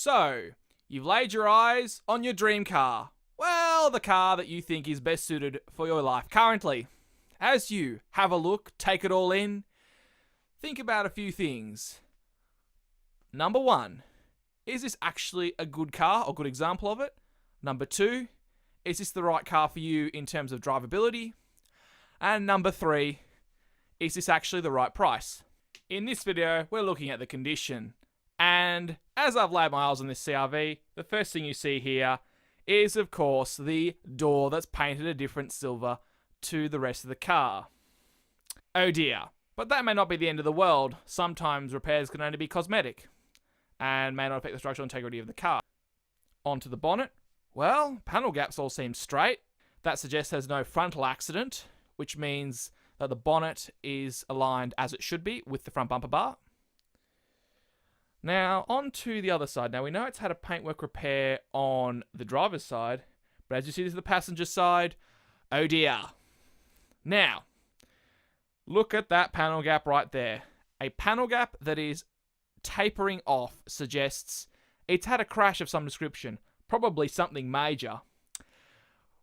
So, you've laid your eyes on your dream car. Well, the car that you think is best suited for your life currently. As you have a look, take it all in, think about a few things. Number one, is this actually a good car or good example of it? Number two, is this the right car for you in terms of drivability? And number three, is this actually the right price? In this video, we're looking at the condition. And as I've laid my eyes on this CRV, the first thing you see here is, of course, the door that's painted a different silver to the rest of the car. Oh dear. But that may not be the end of the world. Sometimes repairs can only be cosmetic and may not affect the structural integrity of the car. Onto the bonnet. Well, panel gaps all seem straight. That suggests there's no frontal accident, which means that the bonnet is aligned as it should be with the front bumper bar. Now, on to the other side. Now, we know it's had a paintwork repair on the driver's side, but as you see, this is the passenger side. Oh dear. Now, look at that panel gap right there. A panel gap that is tapering off suggests it's had a crash of some description, probably something major,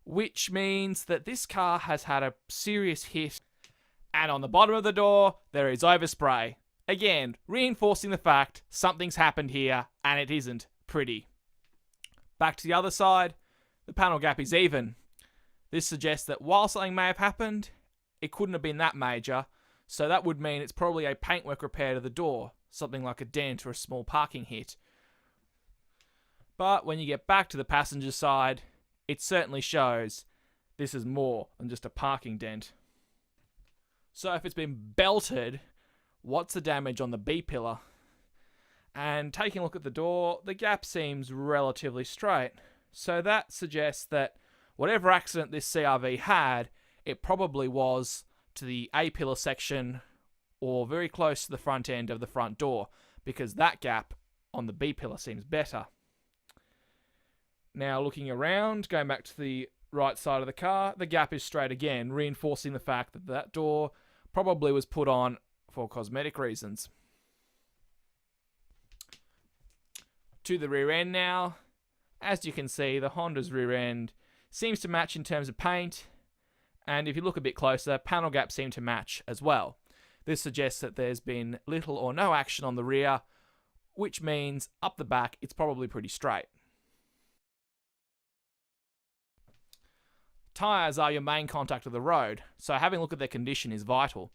which means that this car has had a serious hit. And on the bottom of the door, there is overspray. Again, reinforcing the fact something's happened here and it isn't pretty. Back to the other side, the panel gap is even. This suggests that while something may have happened, it couldn't have been that major, so that would mean it's probably a paintwork repair to the door, something like a dent or a small parking hit. But when you get back to the passenger side, it certainly shows this is more than just a parking dent. So if it's been belted, what's the damage on the B-pillar? And taking a look at the door, the gap seems relatively straight. So that suggests that whatever accident this CRV had, it probably was to the A-pillar section or very close to the front end of the front door, because that gap on the B-pillar seems better. Now looking around, going back to the right side of the car, the gap is straight again, reinforcing the fact that that door probably was put on for cosmetic reasons. To the rear end now. As you can see, the Honda's rear end seems to match in terms of paint, and if you look a bit closer, panel gaps seem to match as well. This suggests that there's been little or no action on the rear, which means up the back it's probably pretty straight. Tyres are your main contact with the road, so having a look at their condition is vital.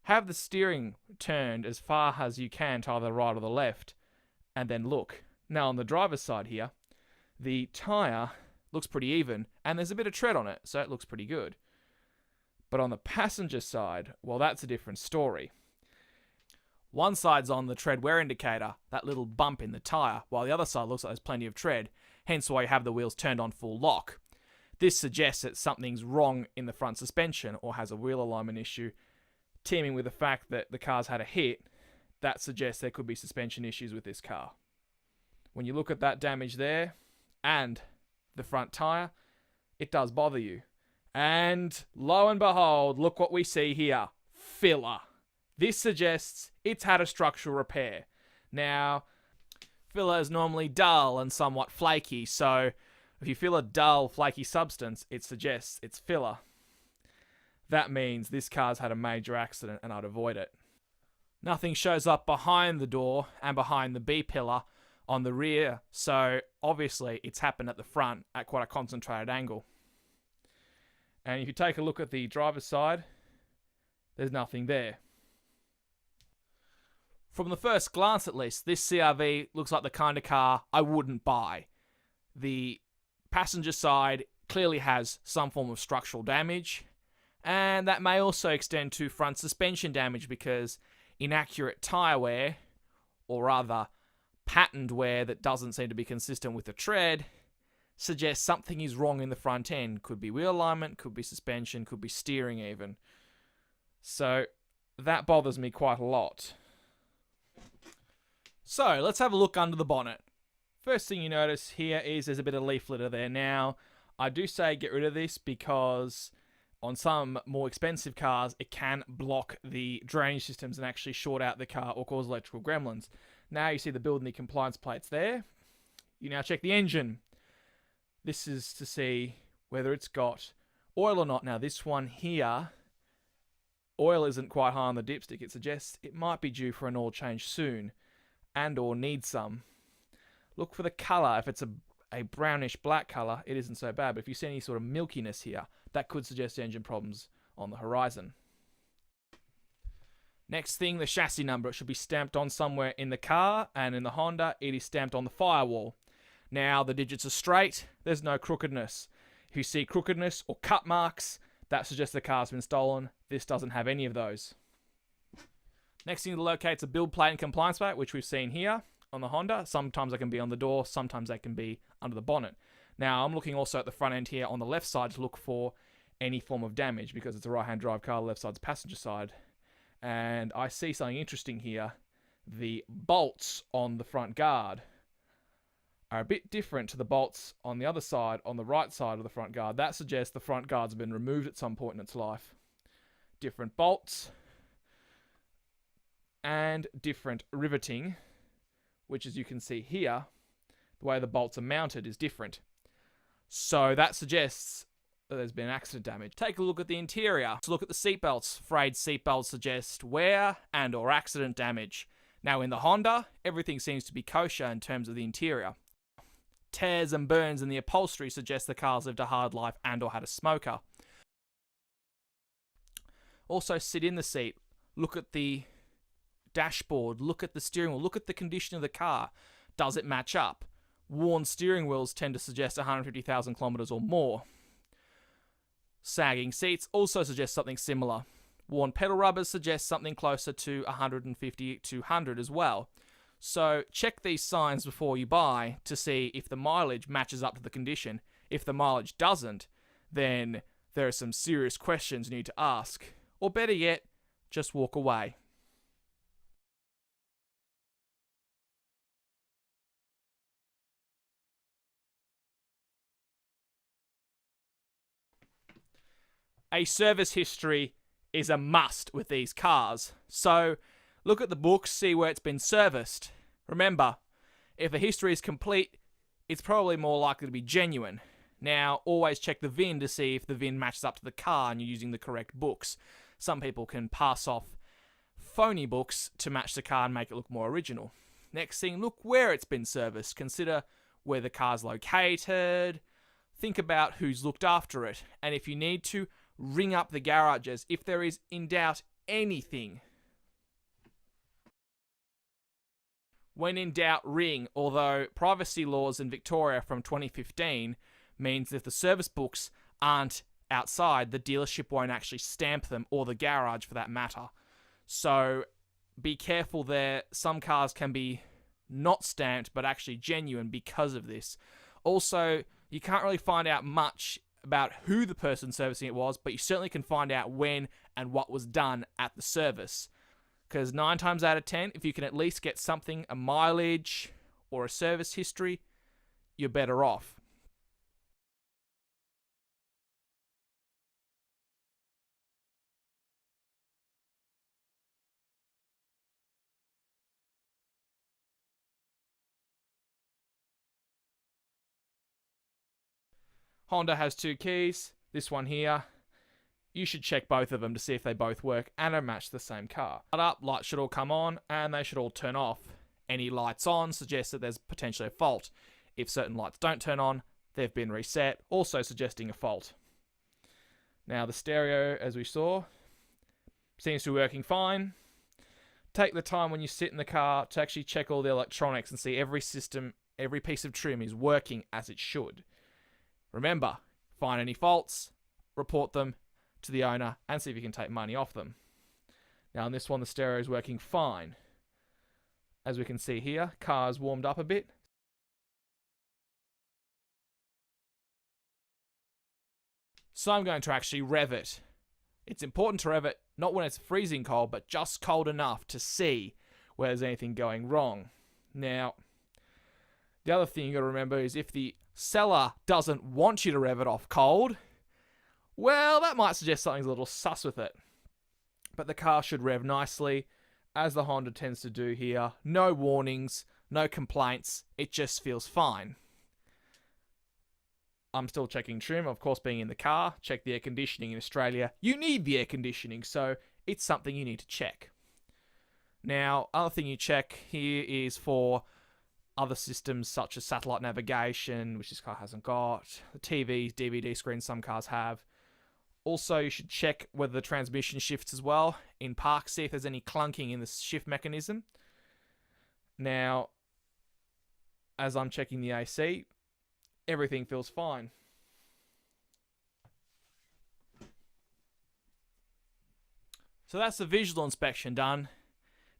Have the steering turned as far as you can to either the right or the left, and then look. Now on the driver's side here, the tyre looks pretty even, and there's a bit of tread on it, so it looks pretty good. But on the passenger side, well, that's a different story. One side's on the tread wear indicator, that little bump in the tyre, while the other side looks like there's plenty of tread, hence why you have the wheels turned on full lock. This suggests that something's wrong in the front suspension or has a wheel alignment issue. Teaming with the fact that the car's had a hit, that suggests there could be suspension issues with this car. When you look at that damage there and the front tyre, it does bother you. And lo and behold, look what we see here. Filler. This suggests it's had a structural repair. Now, filler is normally dull and somewhat flaky, so if you feel a dull, flaky substance, it suggests it's filler. That means this car's had a major accident and I'd avoid it. Nothing shows up behind the door and behind the B-pillar on the rear, so obviously it's happened at the front at quite a concentrated angle. And if you take a look at the driver's side, there's nothing there. From the first glance at least, this CRV looks like the kind of car I wouldn't buy. The passenger side clearly has some form of structural damage, and that may also extend to front suspension damage because inaccurate tyre wear, or rather patterned wear that doesn't seem to be consistent with the tread, suggests something is wrong in the front end. Could be wheel alignment, could be suspension, could be steering even. So that bothers me quite a lot. So let's have a look under the bonnet. First thing you notice here is there's a bit of leaf litter there. Now, I do say get rid of this because on some more expensive cars, it can block the drainage systems and actually short out the car or cause electrical gremlins. Now you see the build and the compliance plates there. You now check the engine. This is to see whether it's got oil or not. Now this one here, oil isn't quite high on the dipstick. It suggests it might be due for an oil change soon and or needs some. Look for the colour. If it's a brownish black colour, it isn't so bad. But if you see any sort of milkiness here, that could suggest engine problems on the horizon. Next thing, the chassis number. It should be stamped on somewhere in the car, and in the Honda, it is stamped on the firewall. Now, the digits are straight. There's no crookedness. If you see crookedness or cut marks, that suggests the car's been stolen. This doesn't have any of those. Next thing to locate is a build plate and compliance plate, which we've seen here on the Honda. Sometimes they can be on the door, sometimes they can be under the bonnet. Now, I'm looking also at the front end here on the left side to look for any form of damage, because it's a right-hand drive car, left side's passenger side. And I see something interesting here. The bolts on the front guard are a bit different to the bolts on the other side, on the right side of the front guard. That suggests the front guard's been removed at some point in its life. Different bolts and different riveting, which, as you can see here, the way the bolts are mounted is different. So that suggests that there's been accident damage. Take a look at the interior. To look at the seatbelts. Frayed seatbelts suggest wear and or accident damage. Now in the Honda, everything seems to be kosher in terms of the interior. Tears and burns in the upholstery suggest the car's lived a hard life and or had a smoker. Also, sit in the seat. Look at the dashboard. Look at the steering wheel. Look at the condition of the car. Does it match up? Worn steering wheels tend to suggest 150,000 kilometers or more. Sagging seats also suggest something similar. Worn pedal rubbers suggest something closer to 150 to 200 as well. So check these signs before you buy to see if the mileage matches up to the condition. If the mileage doesn't, then there are some serious questions you need to ask. Or better yet, just walk away. A service history is a must with these cars. So look at the books, see where it's been serviced. Remember, if the history is complete, it's probably more likely to be genuine. Now, always check the VIN to see if the VIN matches up to the car and you're using the correct books. Some people can pass off phony books to match the car and make it look more original. Next thing, look where it's been serviced. Consider where the car's located. Think about who's looked after it. And if you need to, ring up the garages if there is in doubt anything. When in doubt, ring, although privacy laws in Victoria from 2015 means if the service books aren't outside, the dealership won't actually stamp them, or the garage for that matter. So be careful there. Some cars can be not stamped but actually genuine because of this. Also, you can't really find out much about who the person servicing it was, but you certainly can find out when and what was done at the service. Because 9 times out of 10, if you can at least get something, a mileage or a service history, you're better off. Honda has 2 keys. This one here, you should check both of them to see if they both work and are matched to the same car. Lights should all come on and they should all turn off. Any lights on suggests that there's potentially a fault. If certain lights don't turn on, they've been reset, also suggesting a fault. Now the stereo, as we saw, seems to be working fine. Take the time when you sit in the car to actually check all the electronics and see every system, every piece of trim is working as it should. Remember, find any faults, report them to the owner, and see if you can take money off them. Now on this one, the stereo is working fine. As we can see here, car's warmed up a bit. So I'm going to actually rev it. It's important to rev it, not when it's freezing cold, but just cold enough to see where there's anything going wrong. Now, the other thing you got to remember is if the seller doesn't want you to rev it off cold, well, that might suggest something's a little sus with it. But the car should rev nicely, as the Honda tends to do here. No warnings, No complaints. It just feels fine. I'm still checking trim, of course, being in the car. Check the air conditioning in Australia. You need the air conditioning, so it's something you need to check. Now, other thing you check here is for other systems such as satellite navigation, which this car hasn't got. The TVs, DVD screens some cars have. Also, you should check whether the transmission shifts as well. In park, see if there's any clunking in the shift mechanism. Now, as I'm checking the AC, everything feels fine. So that's the visual inspection done.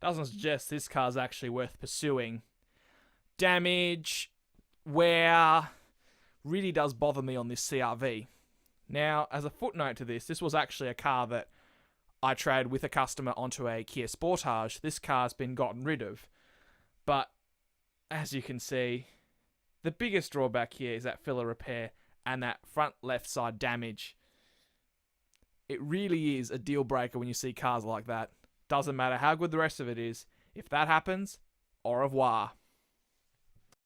Doesn't suggest this car's actually worth pursuing. Damage, wear, really does bother me on this CRV. Now, as a footnote to this was actually a car that I traded with a customer onto a Kia Sportage. This car's been gotten rid of. But, as you can see, the biggest drawback here is that filler repair and that front left side damage. It really is a deal breaker when you see cars like that. Doesn't matter how good the rest of it is. If that happens, au revoir.